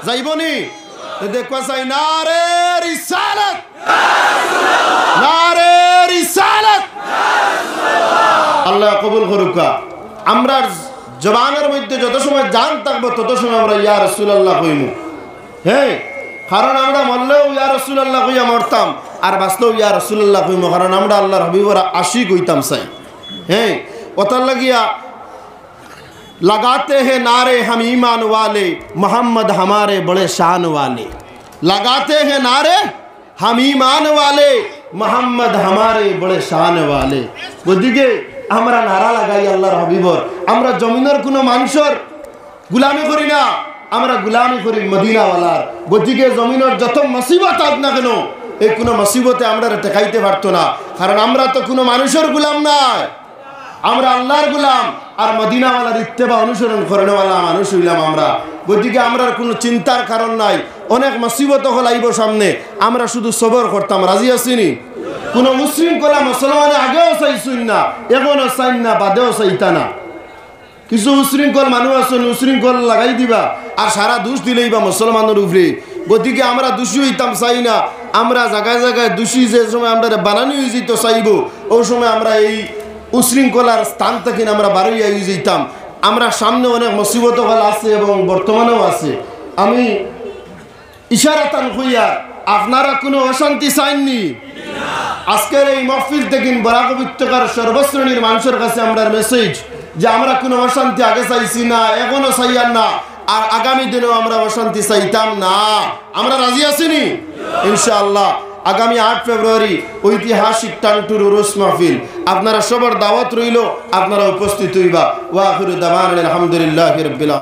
যাইবনি দেখবা চাই নারে রিসালাত, নারে রিসালাত। আল্লাহ কবুল করুক। আমরা জবানের মধ্যে যত সময় জান থাকবো তত সময় আমরা ইয়া রাসূলুল্লাহ কইমু। হ্যাঁ, কারণ আমরা মরলেও ইয়া রাসূলুল্লাহ কইয়া মরতাম, আর বাঁচলেও ইয়া রাসূলুল্লাহ কইমু, কারণ আমরা আল্লাহর হাবিবের আশিক হইতাম চাই। হ্যাঁ, ওতার লাগিয়া लगाते हैं नारे हम ईमान वाले, मोहम्मद हमारे बड़े शान वाले। लगाते हैं नारे हम ईमान वाले, मोहम्मद हमारे बड़े शान वाले। ওদিকে আমরা নারা লাগাই আল্লাহর হাবিবর। আমরা জমিনের কোনো মানুষের গুলামি করি না, আমরা গুলামি করি মদিনাওয়ালার। ওদিকে জমিনের যত মুসিবত হোক না কেন, এই কোনো মুসিবতে আমরা টেকাইতে পারতো না, কারণ আমরা তো কোনো মানুষের গুলাম নাই, আমরা আল্লাহর গুলাম আর মদিনাওয়ালার ইত্তেবা অনুসরণ করেনওয়ালা মানুষ হইলাম আমরা। গতিকে আমরা কোনো চিন্তার কারণ নাই। অনেক মুসিবত হল আইব সামনে, আমরা শুধু সবর করতাম। রাজি আসিনি? কোনো উশৃঙ্খলা মুসলমানে আগেও চাইছুন না, এখনও চাইন না, বাদেও চাইতা না। কিছু উশৃঙ্খল মানুষ আছেন, উশৃঙ্খল লাগাই দিবা আর সারা দোষ দিলেই বা মুসলমানের উপরে। গতিকে আমরা দোষী হইতাম চাই না। আমরা জায়গায় জায়গায় দোষী যে সময় আমরা বানানি হয়ে যেত চাইব, ওই সময় আমরা এই উশৃঙ্খলার স্থান থেকে আমরা বারোই আই যেতাম। আমরা সামনে অনেক মুসিবত হল আছে এবং বর্তমানেও আছে। আমি ইশারাতান হইয়া আপনারা কোনো অশান্তি চাইননি। আজকের এই মহফিল থেকে বরাক উপত্যকার সর্বশ্রেণীর মানুষের কাছে আমরা মেসেজ যে আমরা কোনো অশান্তি আগে চাইছি না, এখনো চাইয়ার না, আর আগামী দিনেও আমরা অশান্তি চাইতাম না। আমরা রাজি আছিনি? ইনশাআল্লাহ আগামী 8 ফেব্রুয়ারি ঐতিহাসিক টানটুর উরুস মাহফিল, আপনারা সবার দাওয়াত রইল, আপনারা উপস্থিত হইবা। ওয়া আখিরু দাওয়ানা আলহামদুলিল্লাহি রাব্বিল আলামিন।